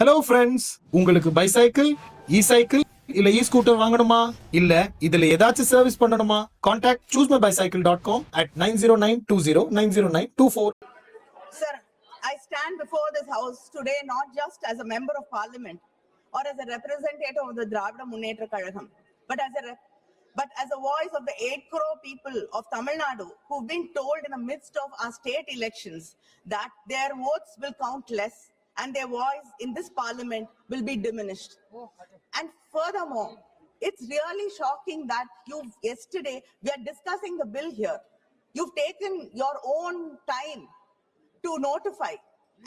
Hello friends, உங்களுக்கு bicycle, இ-சைக்கிள் இல்ல இ-ஸ்கூட்டர் வாங்கணுமா? இல்ல இதுல ஏதாச்சும் சர்வீஸ் பண்ணணுமா? Contact choosemybicycle.com at 9092090924. Sir, I stand before this house today not just as a member of parliament or as a representative of the Dravida Munnetra Kazhagam, but as a voice of the 8 crore people of Tamil Nadu who've been told in the midst of our state elections that their votes will count less and their voice in this parliament will be diminished. And furthermore, it's really shocking that yesterday we are discussing the bill here. You've taken your own time to notify.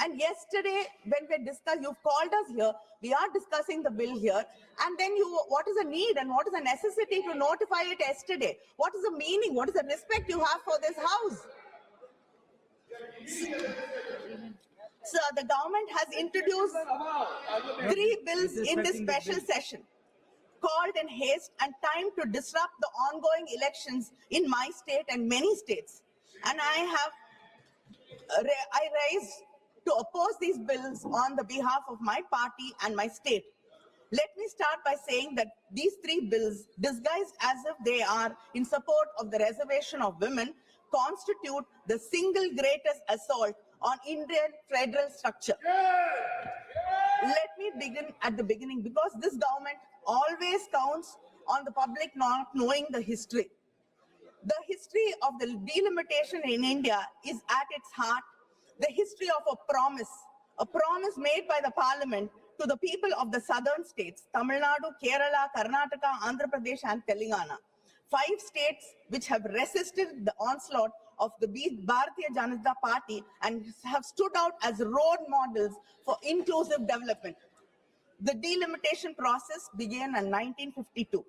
And yesterday, when we discussed, you've called us here, we are discussing the bill here, and then what is the need and what is the necessity to notify it yesterday? What is the meaning? What is the respect you have for this house? Sir, the government has introduced 3 bills in this special session, called in haste and time to disrupt the ongoing elections in my state and many states. And I raised to oppose these bills on the behalf of my party and my state. Let me start by saying that these 3 bills, disguised as if they are in support of the reservation of women, constitute the single greatest assault on Indian federal structure. Let me begin at the beginning, because this government always counts on the public not knowing the history. The history of the delimitation in India is at its heart the history of a promise made by the parliament to the people of the southern states, Tamil Nadu, Kerala, Karnataka, Andhra Pradesh and Telangana. 5 states which have resisted the onslaught of the Bharatiya Janata Party and have stood out as role models for inclusive development. The delimitation process began in 1952,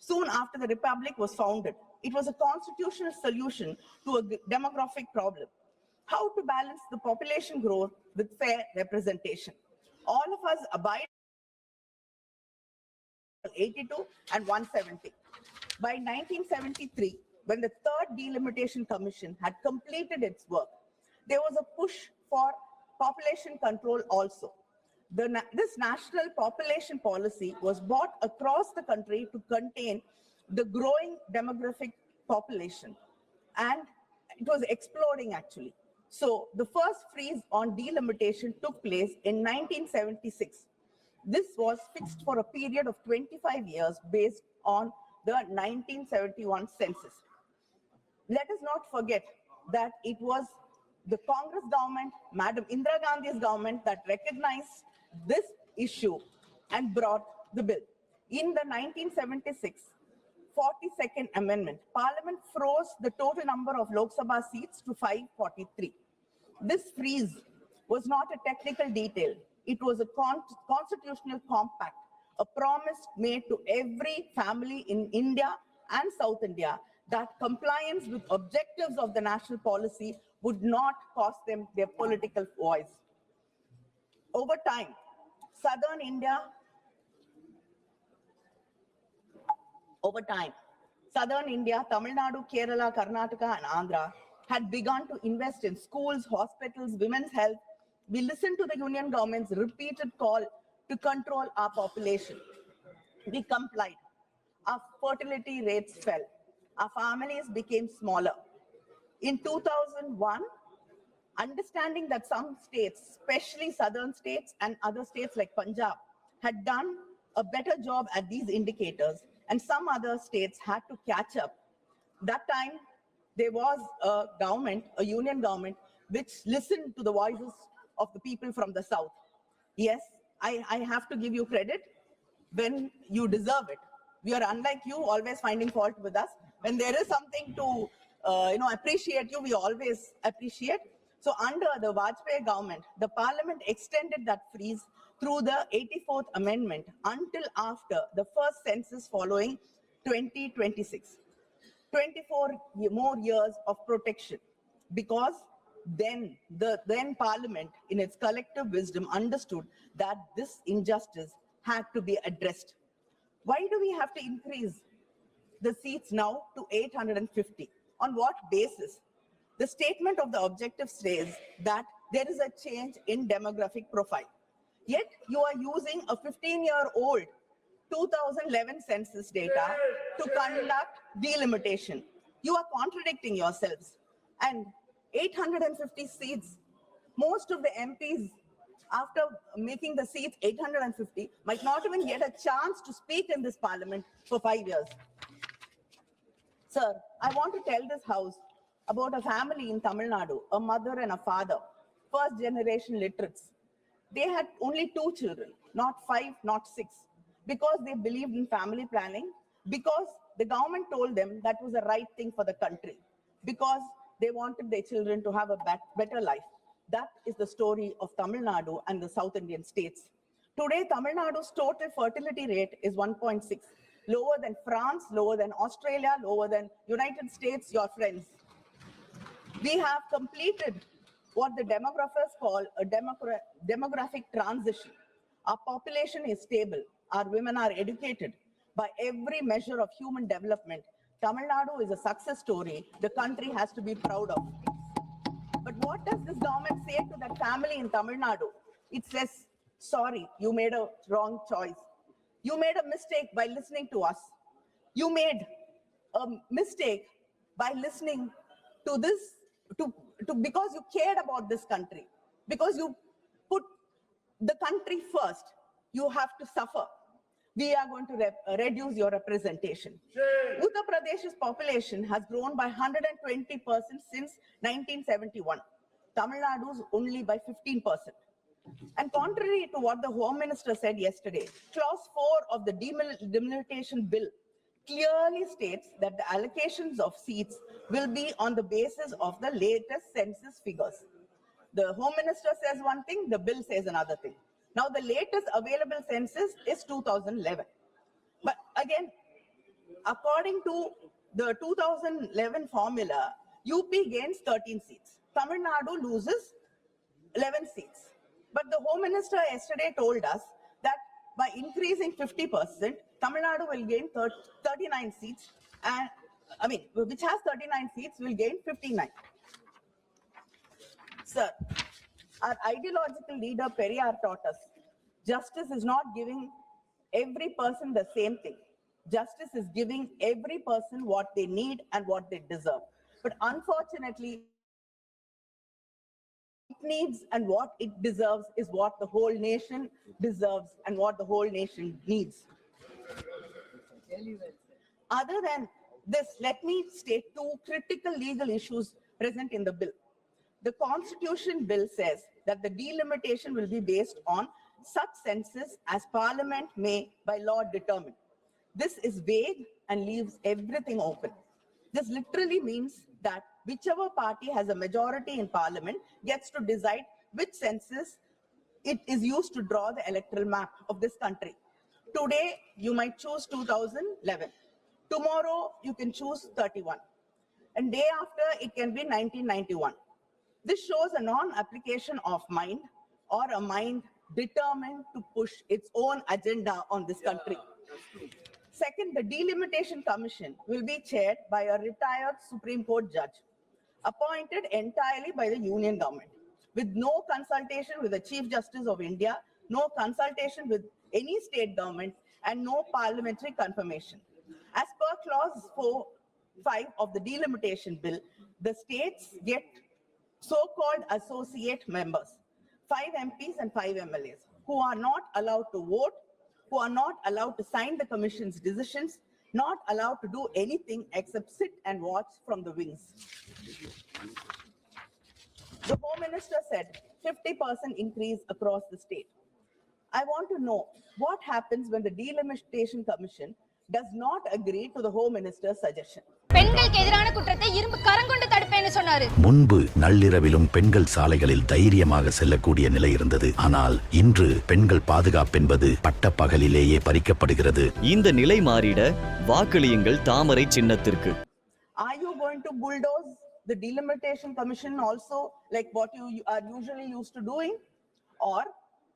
soon after the republic was founded. It was a constitutional solution to a demographic problem. How to balance the population growth with fair representation. All of us abide 82 and 170. By 1973, when the third delimitation commission had completed its work, there was a push for population control also. This national population policy was brought across the country to contain the growing demographic population, and it was exploding actually. So the first freeze on delimitation took place in 1976. This was fixed for a period of 25 years based on the 1971 census. Let us not forget that it was the Congress government, Madam Indira Gandhi's government, that recognized this issue and brought the bill. In the 1976 42nd Amendment, Parliament froze the total number of Lok Sabha seats to 543. This freeze was not a technical detail. It was a constitutional compact, a promise made to every family in India and South India that compliance with objectives of the national policy would not cost them their political voice. Over time, Southern India, Tamil Nadu, Kerala, Karnataka, and Andhra had begun to invest in schools, hospitals, women's health. We listened to the union government's repeated call to control our population. We complied. Our fertility rates fell. Our families became smaller. In 2001, understanding that some states, especially southern states and other states like Punjab, had done a better job at these indicators, and some other states had to catch up. That time, there was a union government, which listened to the voices of the people from the south. Yes, I have to give you credit when you deserve it. We are unlike you, always finding fault with us. When there is something to appreciate you, we always appreciate. So under the Vajpayee government, the parliament extended that freeze through the 84th Amendment until after the first census following 2026. 24 more years of protection, because then parliament in its collective wisdom understood that this injustice had to be addressed. Why do we have to increase the seats now to 850? On what basis? The statement of the objective says that there is a change in demographic profile. Yet you are using a 15-year-old 2011 census data to conduct delimitation. You are contradicting yourselves. And 850 seats, most of the MPs, after making the seats 850, might not even get a chance to speak in this parliament for 5 years. Sir, I want to tell this house about a family in Tamil Nadu, a mother and a father, first generation literates. They had only 2 children, not 5, not 6, because they believed in family planning, because the government told them that was the right thing for the country, because they wanted their children to have a better life. That is the story of Tamil Nadu and the South Indian states. Today, Tamil Nadu's total fertility rate is 1.6, lower than France, lower than Australia, lower than United States, your friends. We have completed what the demographers call a demographic transition. Our population is stable. Our women are educated. By every measure of human development, Tamil Nadu is a success story the country has to be proud of. But what does this government say to that family in Tamil Nadu? It says, sorry, you made a wrong choice. You made a mistake by listening to us. You made a mistake by listening to this, because you cared about this country, because you put the country first. You have to suffer. We are going to reduce your representation. Uttar Pradesh's population has grown by 120% since 1971. Tamil Nadu's only by 15%. And contrary to what the Home Minister said yesterday, Clause 4 of the Delimitation Bill clearly states that the allocations of seats will be on the basis of the latest census figures. The Home Minister says one thing, the bill says another thing. Now, the latest available census is 2011. But again, according to the 2011 formula, UP gains 13 seats. Tamil Nadu loses 11 seats. But the Home Minister yesterday told us that by increasing 50%, Tamil Nadu will gain 39 seats, and which has 39 seats will gain 59. Sir, our ideological leader Periyar taught us, justice is not giving every person the same thing. Justice is giving every person what they need and what they deserve. But unfortunately, it needs and what it deserves is what the whole nation deserves and what the whole nation needs. Other than this, let me state 2 critical legal issues present in the bill. The Constitution bill says that the delimitation will be based on such census as Parliament may by law determine. This is vague and leaves everything open. This literally means that whichever party has a majority in Parliament gets to decide which census it is used to draw the electoral map of this country. Today, you might choose 2011. Tomorrow, you can choose 31. And day after, it can be 1991. This shows a non-application of mind, or a mind determined to push its own agenda on this country. Second, the Delimitation Commission will be chaired by a retired Supreme Court judge, appointed entirely by the Union government, with no consultation with the Chief Justice of India, no consultation with any state government, and no parliamentary confirmation. As per Clause 5 of the Delimitation Bill, the states get so-called associate members, 5 MPs and 5 MLAs, who are not allowed to vote, who are not allowed to sign the commission's decisions, not allowed to do anything except sit and watch from the wings. The Home Minister said 50% increase across the state. I want to know what happens when the Delimitation Commission does not agree to the Home Minister's suggestion. பெண்களுக்கு எதிரான குற்றத்தை இரும்பு கரங்கொண்டு தடுப்பேன்னு சொன்னாரு. முன்பு நள்ளிரவிலும் பெண்கள் சாலைகளில் தைரியமாக செல்லக்கூடிய நிலை இருந்தது. ஆனால் இன்று பெண்கள் பாதுகாப்பு என்பது பட்டப்பகலிலேயே பறிக்கப்படுகிறது. இந்த நிலை மாறிட வாக்களியுங்கள் தாமரை சின்னத்திற்கு. Are you going to bulldoze the Delimitation Commission also, like what you are usually used to doing? Or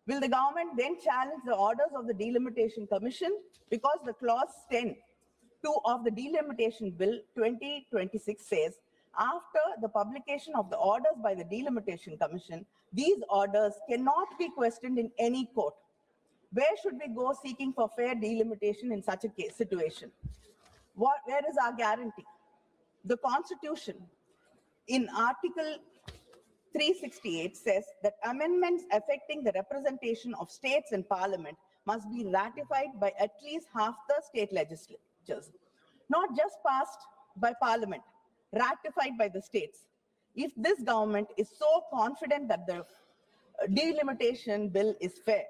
will the government then challenge the orders of the Delimitation Commission? Because the clause 10(2) of the Delimitation Bill 2026 says After the publication of the orders by the Delimitation Commission, these orders cannot be questioned in any court. Where should we go seeking for fair delimitation in such a case, situation? Where is our guarantee? The Constitution in Article 368 says that amendments affecting the representation of states in parliament must be ratified by at least half the state legislatures. Not just passed by parliament, ratified by the states. If this government is so confident that the delimitation bill is fair,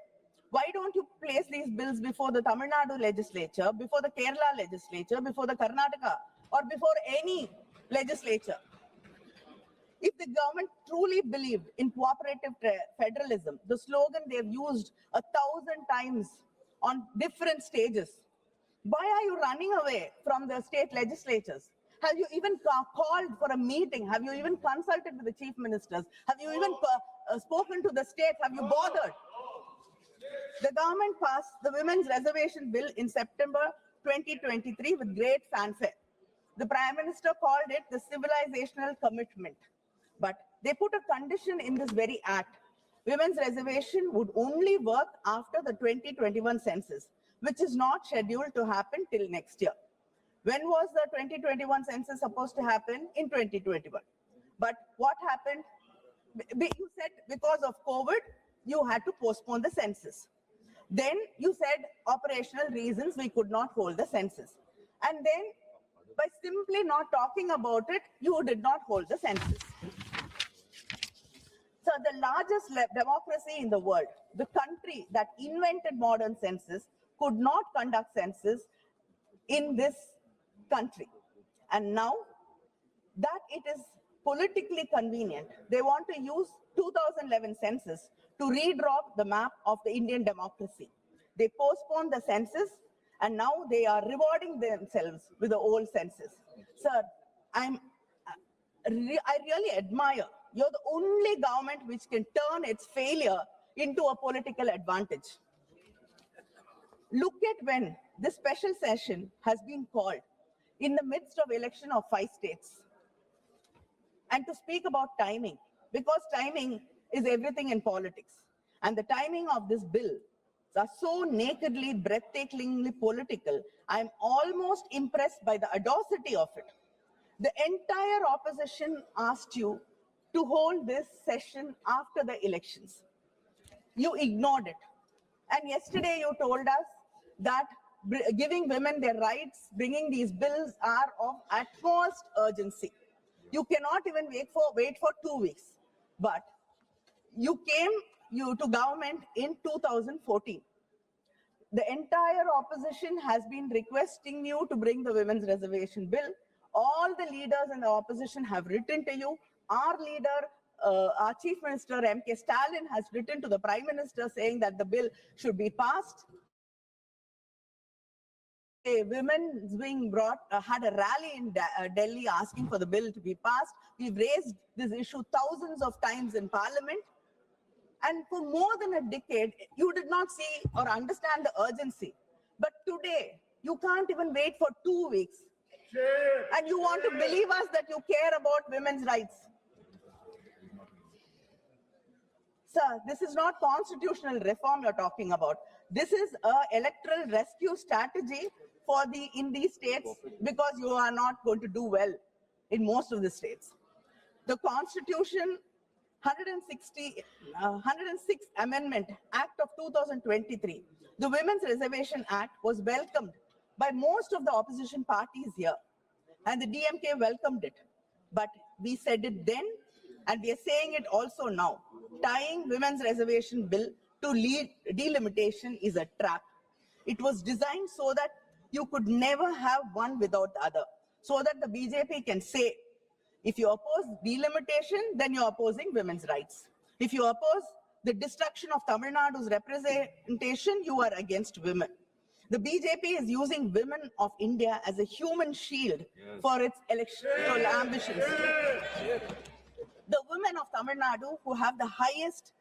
why don't you place these bills before the Tamil Nadu legislature, before the Kerala legislature, before the Karnataka, or before any legislature? If the government truly believed in cooperative federalism, the slogan they've used 1,000 times on different stages, why are you running away from the state legislatures? Have you even called for a meeting? Have you even consulted with the chief ministers? Have you even spoken to the states? Have you bothered? The government passed the Women's Reservation Bill in September 2023 with great fanfare. The Prime Minister called it the civilizational commitment. But they put a condition in this very act. Women's reservation would only work after the 2021 census, which is not scheduled to happen till next year. When was the 2021 census supposed to happen? In 2021. But what happened? You said because of COVID, you had to postpone the census. Then you said operational reasons we could not hold the census. And then by simply not talking about it, you did not hold the census. So the largest democracy in the world, the country that invented modern census, could not conduct census in this country. And now that it is politically convenient, they want to use 2011 census to redraw the map of the Indian democracy. They postponed the census and now they are rewarding themselves with the old census. Sir, I really admire. You're the only government which can turn its failure into a political advantage. Look at when this special session has been called in the midst of election of 5 states. And to speak about timing, because timing is everything in politics. And the timing of this bill are so nakedly, breathtakingly political. I'm almost impressed by the audacity of it. The entire opposition asked you to hold this session after the elections. You ignored it. And yesterday you told us that giving women their rights, bringing these bills are of utmost urgency. You cannot even wait for 2 weeks. But you came to government in 2014. The entire opposition has been requesting you to bring the women's reservation bill. All the leaders in the opposition have written to you. Our leader, our Chief Minister, MK Stalin, has written to the Prime Minister saying that the bill should be passed. A women's wing had a rally in Delhi asking for the bill to be passed. We've raised this issue thousands of times in Parliament. And for more than a decade, you did not see or understand the urgency. But today, you can't even wait for 2 weeks. And you want to believe us that you care about women's rights. Sir, this is not constitutional reform you're talking about. This is an electoral rescue strategy in these states because you are not going to do well in most of the states. The Constitution 106th Amendment Act of 2023, the Women's Reservation Act, was welcomed by most of the opposition parties here. And the DMK welcomed it. But we said it then, and we are saying it also now. Tying women's reservation bill to delimitation is a trap. It was designed so that you could never have one without the other. So that the BJP can say, if you oppose delimitation, then you're opposing women's rights. If you oppose the destruction of Tamil Nadu's representation, you are against women. The BJP is using women of India as a human shield for its electoral ambitions. The women of Tamil Nadu who have the highest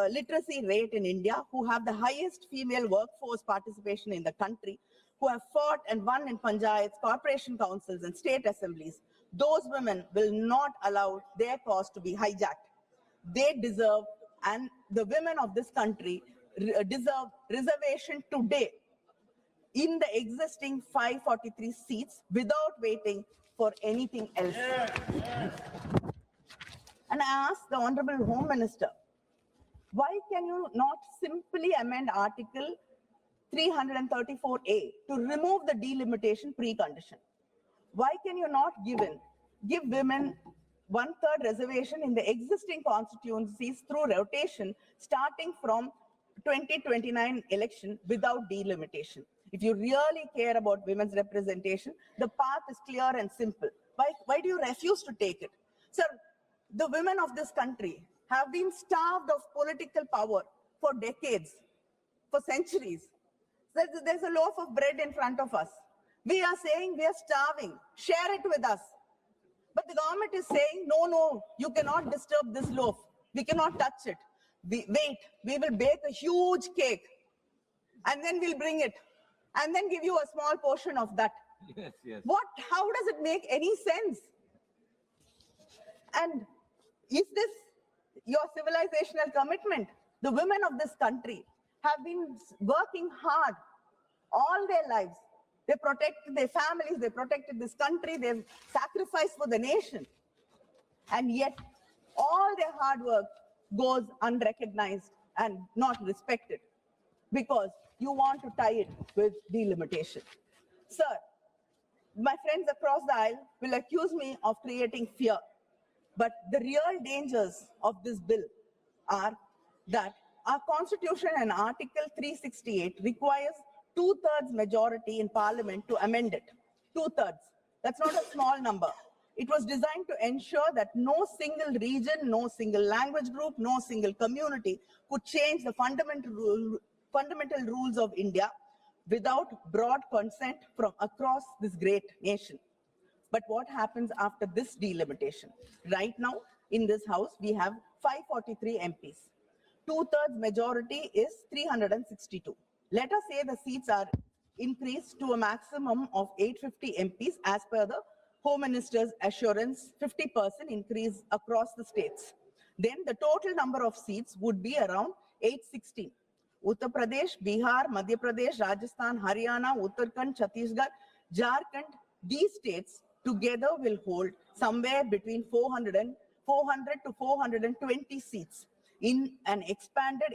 literacy rate in India, who have the highest female workforce participation in the country, who have fought and won in panchayats, corporation councils and state assemblies, Those women will not allow their cause to be hijacked. They deserve, and the women of this country deserve reservation today in the existing 543 seats without waiting for anything else. And I ask the Honorable Home Minister, why can you not simply amend Article 334A to remove the delimitation precondition? Why can you not give women 1/3 reservation in the existing constituencies through rotation starting from 2029 election without delimitation? If you really care about women's representation, the path is clear and simple. Why do you refuse to take it? Sir, the women of this country have been starved of political power for decades, for centuries. There's a loaf of bread in front of us. We are saying we are starving. Share it with us. But the government is saying, no, you cannot disturb this loaf. We cannot touch it. Wait, we will bake a huge cake and then we'll bring it and then give you a small portion of that. Yes. How does it make any sense? And is this your civilizational commitment? The women of this country have been working hard all their lives. They protected their families, they protected this country, they've sacrificed for the nation. And yet, all their hard work goes unrecognized and not respected because you want to tie it with delimitation. Sir, my friends across the aisle will accuse me of creating fear. But the real dangers of this bill are that our constitution and Article 368 requires 2/3 majority in parliament to amend it. 2/3. That's not a small number. It was designed to ensure that no single region, no single language group, no single community could change the fundamental rules of India without broad consent from across this great nation. But what happens after this delimitation? Right now, in this house, we have 543 MPs. 2/3 majority is 362. Let us say the seats are increased to a maximum of 850 MPs as per the Home Minister's assurance, 50% increase across the states. Then the total number of seats would be around 816. Uttar Pradesh, Bihar, Madhya Pradesh, Rajasthan, Haryana, Uttarakhand, Chhattisgarh, Jharkhand, these states together will hold somewhere between 400 to 420 seats in an expanded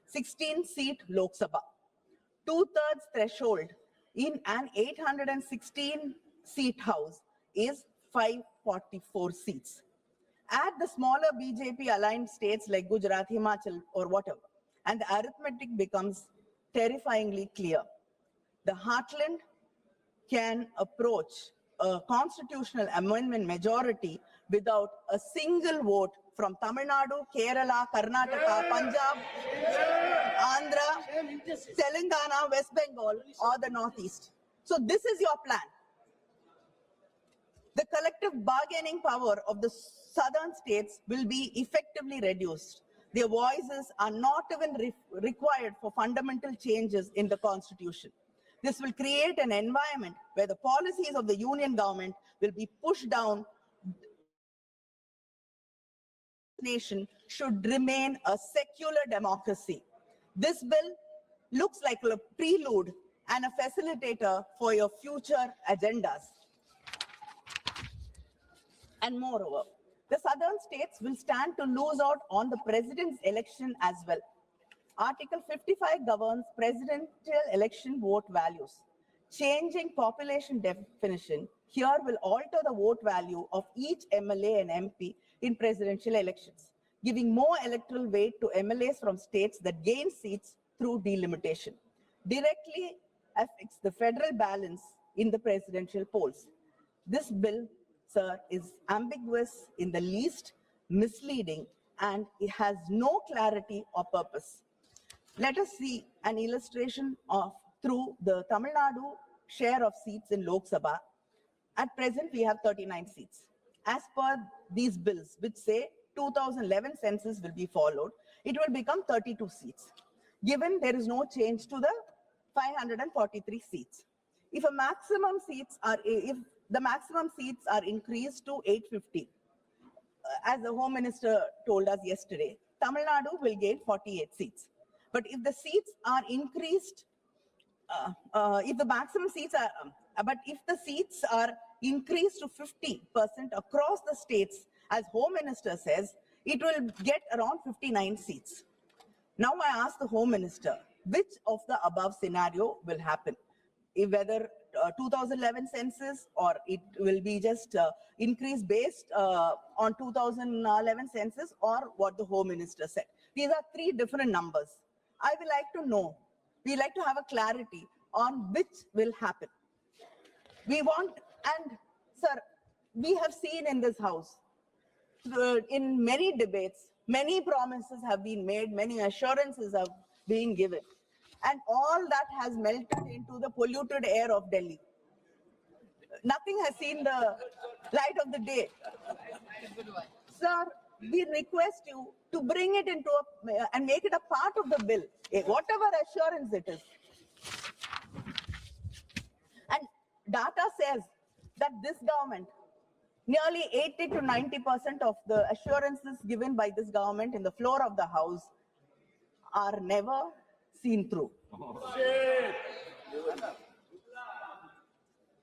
16-seat Lok Sabha. 2/3 threshold in an 816-seat house is 544 seats. Add the smaller BJP aligned states like Gujarat, Himachal, or whatever, and the arithmetic becomes terrifyingly clear. The heartland can approach a constitutional amendment majority without a single vote from Tamil Nadu, Kerala, Karnataka, Punjab, Andhra, Telangana, West Bengal, or the Northeast. So this is your plan. The collective bargaining power of the southern states will be effectively reduced. Their voices are not even required for fundamental changes in the constitution. This will create an environment where the policies of the union government will be pushed down. Nation should remain a secular democracy. This bill looks like a prelude and a facilitator for your future agendas. And moreover, the southern states will stand to lose out on the president's election as well. Article 55 governs presidential election vote values. Changing population definition here will alter the vote value of each MLA and MP in presidential elections, giving more electoral weight to MLAs from states that gain seats through delimitation. Directly affects the federal balance in the presidential polls. This bill, sir, is ambiguous in the least, misleading, and it has no clarity or purpose. Let us see an illustration through the Tamil Nadu share of seats in Lok Sabha. At present, we have 39 seats. As per these bills, which say 2011 census will be followed, it will become 32 seats, given there is no change to the 543 seats. If the maximum seats are increased to 850. As the Home Minister told us yesterday, Tamil Nadu will gain 48 seats. But if the seats are increased, if the maximum seats are, but if the seats are increased to 50% across the states, as Home Minister says, it will get around 59 seats. Now I ask the Home Minister, which of the above scenario will happen? Whether 2011 census or it will be just increased based on 2011 census or what the Home Minister said. These are three different numbers. I would like to know, we like to have a clarity on which will happen. We want, and sir, we have seen in this house, in many debates, many promises have been made, many assurances have been given. And all that has melted into the polluted air of Delhi. Nothing has seen the light of the day. Sir, we request you to bring it into and make it a part of the bill, whatever assurance it is. And data says that this government, nearly 80 to 90% of the assurances given by this government in the floor of the house are never seen through.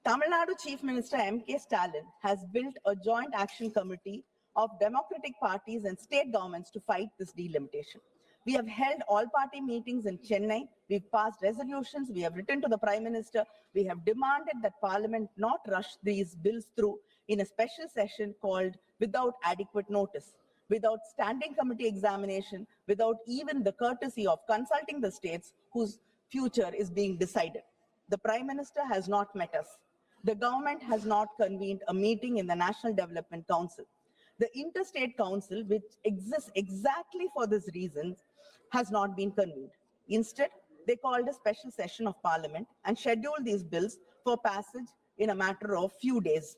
Tamil Nadu Chief Minister M.K. Stalin has built a joint action committee of democratic parties and state governments to fight this delimitation. We have held all-party meetings in Chennai. We've passed resolutions. We have written to the Prime Minister. We have demanded that Parliament not rush these bills through in a special session called without adequate notice, without standing committee examination, without even the courtesy of consulting the states whose future is being decided. The Prime Minister has not met us. The government has not convened a meeting in the National Development Council. The Interstate Council, which exists exactly for this reason, has not been convened. Instead, they called a special session of Parliament and scheduled these bills for passage in a matter of few days.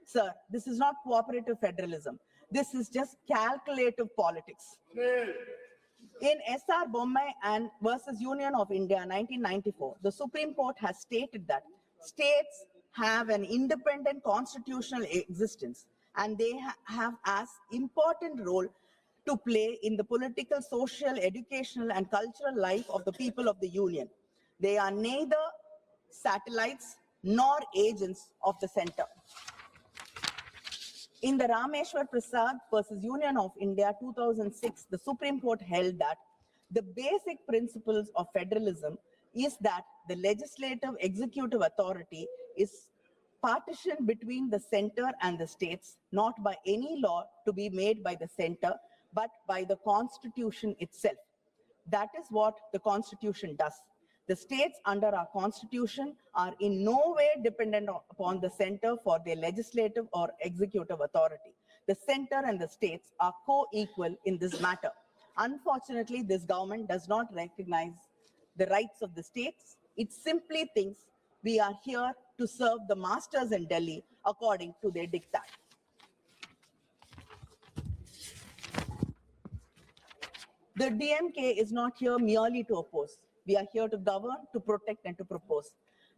Sir, this is not cooperative federalism. This is just calculative politics. In S.R. Bommai and versus Union of India 1994, the Supreme Court has stated that states have an independent constitutional existence and they have as important role to play in the political, social, educational and cultural life of the people of the Union. They are neither satellites nor agents of the center. In the Rameshwar Prasad versus Union of India 2006, the Supreme Court held that the basic principles of federalism is that the legislative executive authority is partitioned between the center and the states, not by any law to be made by the center, but by the Constitution itself. That is what the Constitution does. The states under our Constitution are in no way dependent upon the center for their legislative or executive authority. The center and the states are co-equal in this matter. Unfortunately, this government does not recognize the rights of the states. It simply thinks we are here to serve the masters in Delhi according to their diktat. The DMK is not here merely to oppose. We are here to govern, to protect and to propose.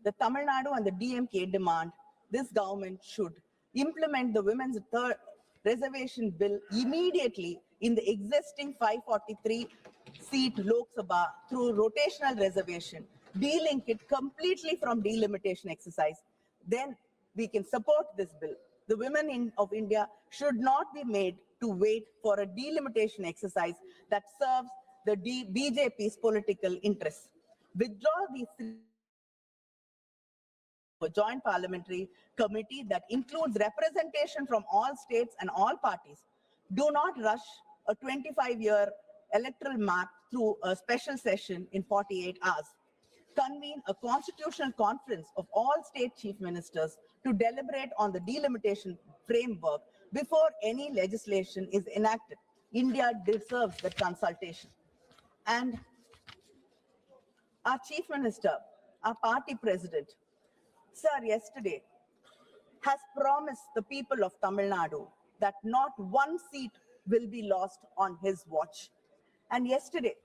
The Tamil Nadu and the DMK demand this government should implement the women's third reservation bill immediately in the existing 543-seat Lok Sabha through rotational reservation, de-link it completely from delimitation exercise. Then we can support this bill. The women of India should not be made to wait for a delimitation exercise that serves the BJP's political interests. Withdraw these a joint parliamentary committee that includes representation from all states and all parties. Do not rush a 25-year electoral map through a special session in 48 hours. Convene a constitutional conference of all state chief ministers to deliberate on the delimitation framework before any legislation is enacted. India deserves that consultation. And our chief minister, our party president, sir, yesterday has promised the people of Tamil Nadu that not one seat will be lost on his watch. And yesterday,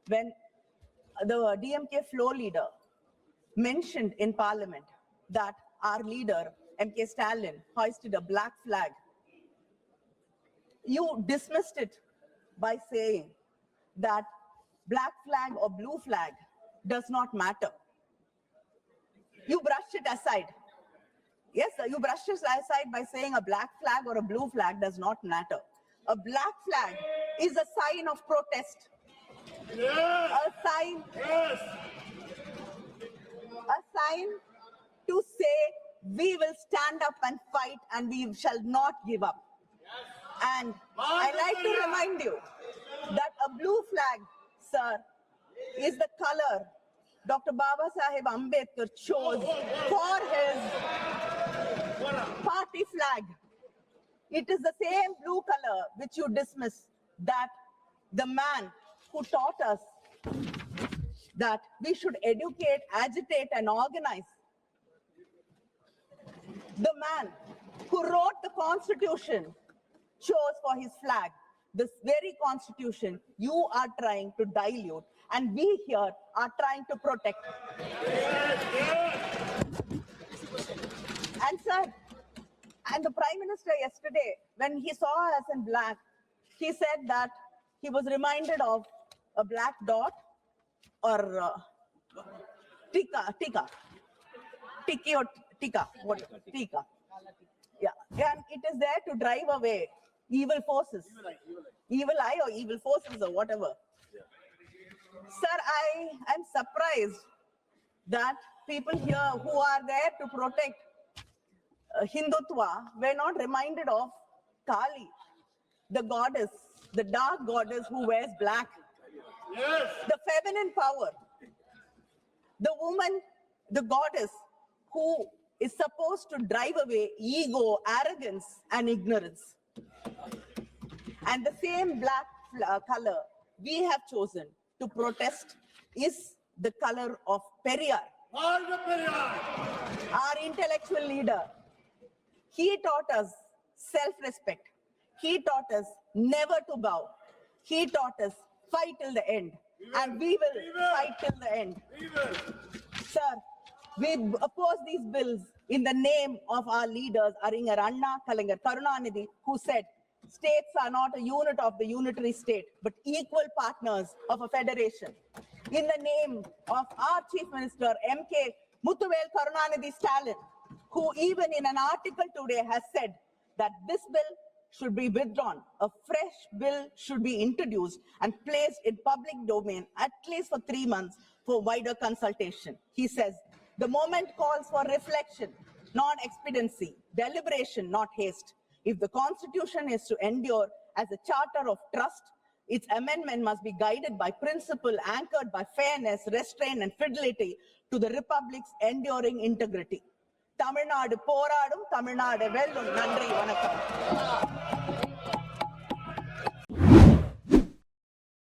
when the DMK floor leader mentioned in Parliament that our leader, MK Stalin hoisted a black flag, you dismissed it by saying that black flag or blue flag does not matter. You brushed it aside. Yes, sir, you brushed it aside by saying a black flag or a blue flag does not matter. A black flag is a sign of protest. Yes. A sign to say we will stand up and fight and we shall not give up. And I like to remind you that a blue flag, sir, is the color Dr. Baba Saheb Ambedkar chose for his party flag. It is the same blue color which you dismiss, that the man who taught us that we should educate, agitate, and organize, the man who wrote the Constitution, chose for his flag this very Constitution you are trying to dilute, and we here are trying to protect. And sir, and the Prime Minister yesterday, when he saw us in black, he said that he was reminded of a black dot or tika, yeah, and it is there to drive away evil forces, evil eye or evil forces or whatever. Sir, I am surprised that people here who are there to protect Hindutva were not reminded of Kali, the goddess, the dark goddess who wears black. Yes. The feminine power, the woman, the goddess who is supposed to drive away ego, arrogance, and ignorance. And the same black color we have chosen to protest is the color of Periyar, our intellectual leader. He taught us self-respect. He taught us never to bow. He taught us fight till the end. And we will fight till the end. Sir, we oppose these bills in the name of our leaders, Arinyar Anna, Kalaignar Karunanidhi, who said, states are not a unit of the unitary state, but equal partners of a federation. In the name of our Chief Minister, MK Muthuvel Karunanidhi Stalin, who even in an article today has said that this bill should be withdrawn. A fresh bill should be introduced and placed in public domain at least for 3 months for wider consultation. He says, the moment calls for reflection, not expediency, deliberation, not haste. If the Constitution is to endure as a charter of trust, its amendment must be guided by principle, anchored by fairness, restraint, and fidelity to the Republic's enduring integrity. Tamil Nadu போராடும், தமிழ்நாடு வெல்லும். நன்றி, வணக்கம்.